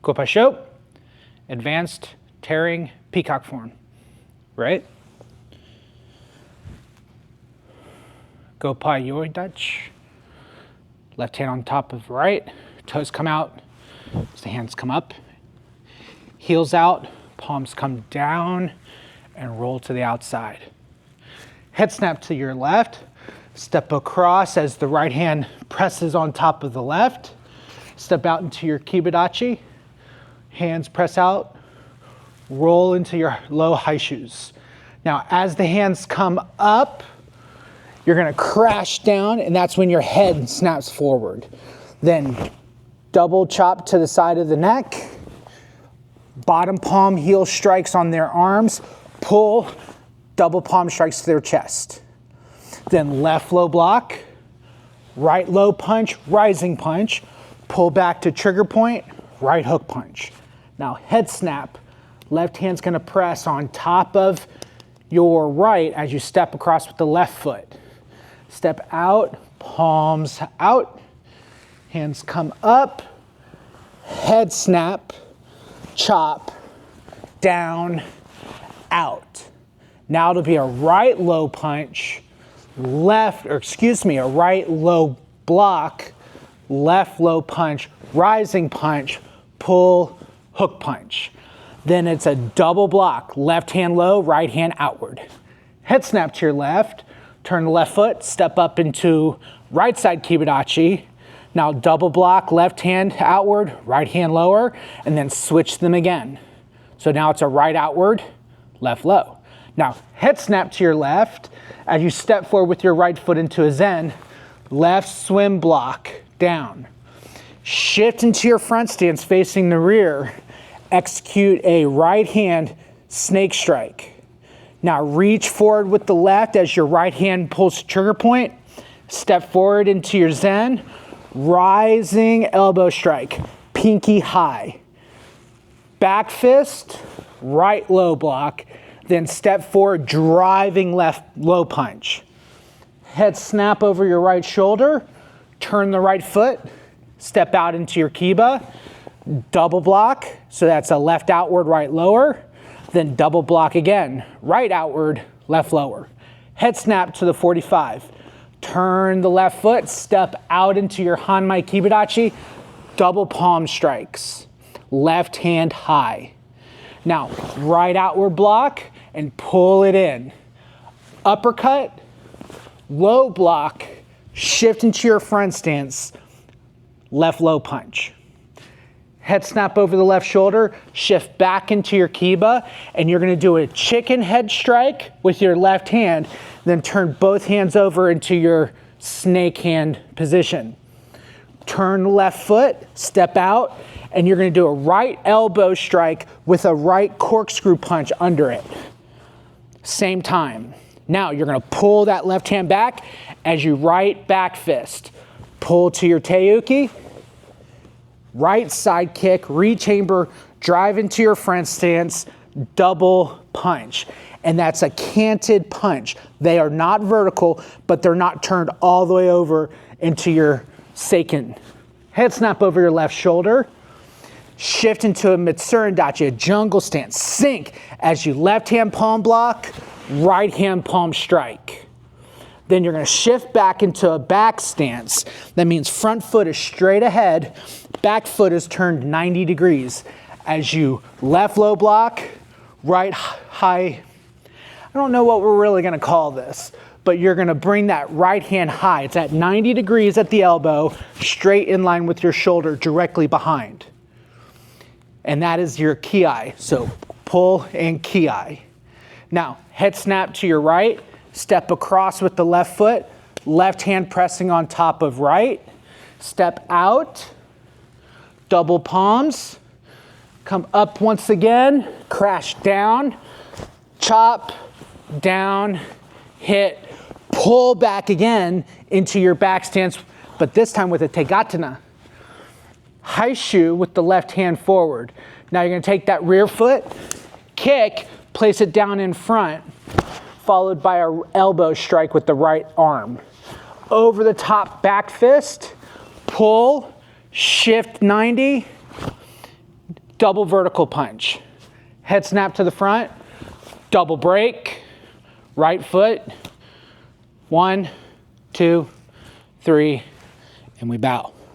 Go Pei Sho, advanced tearing peacock form, right? Go Pei Sho Dutch, left hand on top of right, toes come out, so the hands come up, heels out, palms come down, and roll to the outside. Head snap to your left, step across as the right hand presses on top of the left, step out into your kibidachi, hands press out, roll into your low high shoes. Now, as the hands come up, you're gonna crash down, and that's when your head snaps forward. Then double chop to the side of the neck, bottom palm heel strikes on their arms, pull, double palm strikes to their chest. Then left low block, right low punch, rising punch, pull back to trigger point, right hook punch. Now head snap, left hand's gonna press on top of your right as you step across with the left foot. Step out, palms out, hands come up, head snap, chop, down, out. Now it'll be a right low punch, a right low block, left low punch, rising punch, pull, hook punch. Then it's a double block, left hand low, right hand outward. Head snap to your left, turn the left foot, step up into right side kibidachi. Now double block, left hand outward, right hand lower, and then switch them again. So now it's a right outward, left low. Now head snap to your left as you step forward with your right foot into a zen, left swim block, down. Shift into your front stance facing the rear, execute a right hand snake strike. Now reach forward with the left as your right hand pulls to trigger point, step forward into your zen, rising elbow strike, pinky high. Back fist, right low block, then step forward, driving left low punch. Head snap over your right shoulder, turn the right foot, step out into your kiba, double block, so that's a left outward, right lower, then double block again, right outward, left lower. Head snap to the 45. Turn the left foot, step out into your Hanmai Kibidachi, double palm strikes, left hand high. Now, right outward block and pull it in. Uppercut, low block, shift into your front stance, left low punch. Head snap over the left shoulder, shift back into your kiba, and you're gonna do a chicken head strike with your left hand, then turn both hands over into your snake hand position. Turn the left foot, step out, and you're gonna do a right elbow strike with a right corkscrew punch under it. Same time. Now you're gonna pull that left hand back as you right back fist. Pull to your teuki, right side kick, rechamber, drive into your front stance, double punch. And that's a canted punch. They are not vertical, but they're not turned all the way over into your seiken. Head snap over your left shoulder, shift into a Mitsurin Dachi, a jungle stance. Sink as you left hand palm block, right hand palm strike. Then you're gonna shift back into a back stance. That means front foot is straight ahead, back foot is turned 90 degrees. As you left low block, right high, I don't know what we're really gonna call this, but you're gonna bring that right hand high. It's at 90 degrees at the elbow, straight in line with your shoulder, directly behind. And that is your ki. So pull and ki. Now, head snap to your right, step across with the left foot, left hand pressing on top of right, step out, double palms, come up once again, crash down, chop, down, hit, pull back again into your back stance, but this time with a tegatana. Haishu with the left hand forward. Now you're gonna take that rear foot, kick, place it down in front, followed by an elbow strike with the right arm. Over the top back fist, pull, shift 90, double vertical punch. Head snap to the front, double break, right foot, 1, 2, 3, and we bow.